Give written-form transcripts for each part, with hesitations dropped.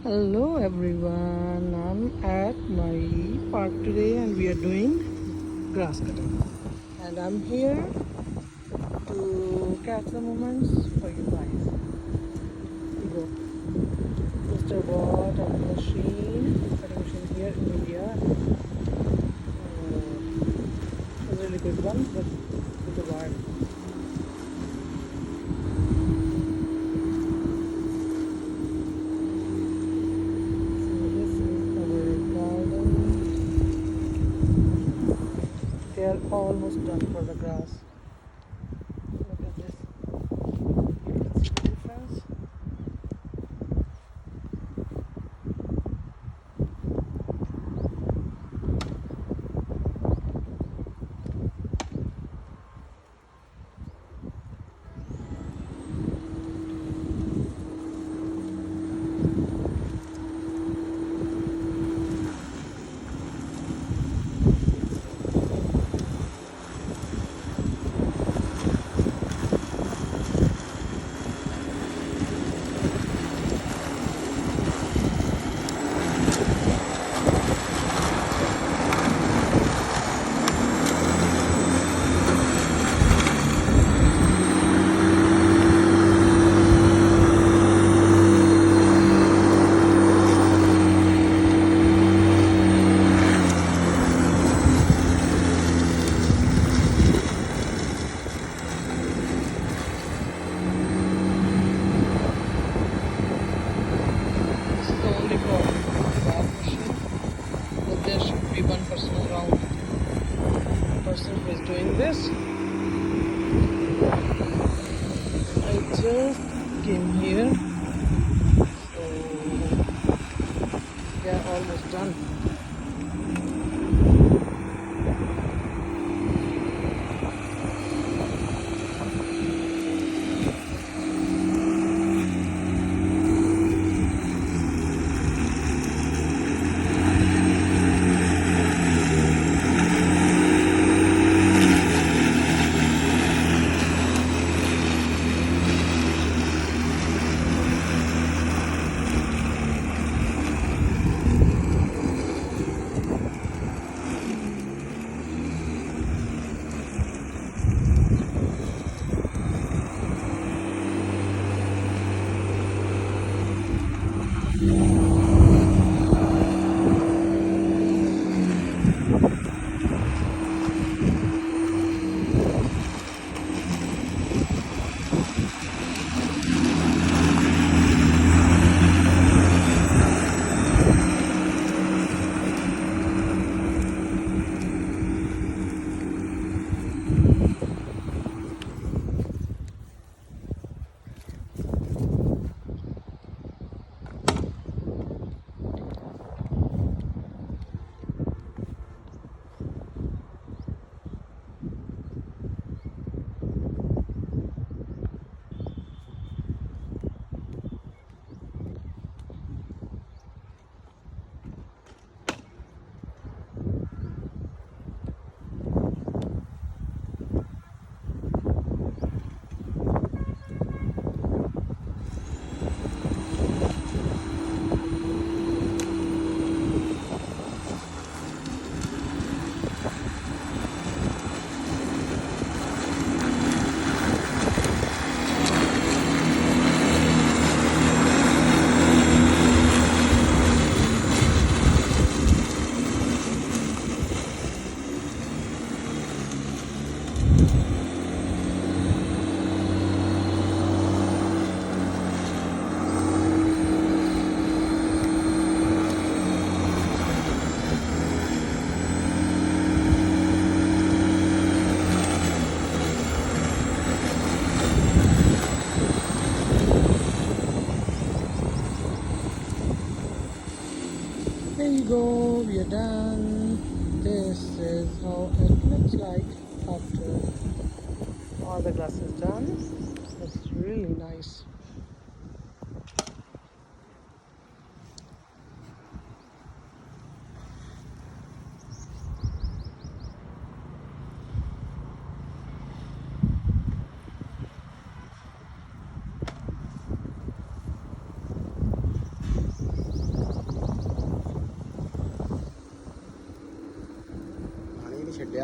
Hello everyone, I'm at my park today and we are doing grass cutting. And I'm here to catch the moments for you guys. Here we go. Mr. Bot and the machine, cutting machine here in India. It's a really good one, but with a wire. So this is our garden. They are almost done for the grass. Look at this. You can see the difference. This is only for grass machine, but there should be one person around. The person who is doing this. I just came here, so they are almost done. There you go, we are done. This is how it looks like after all the glass is done. It's really nice.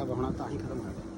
ਹੋਣਾ ਤਾਂ ਹੀ ਖਤਮ ਹੋਇਆ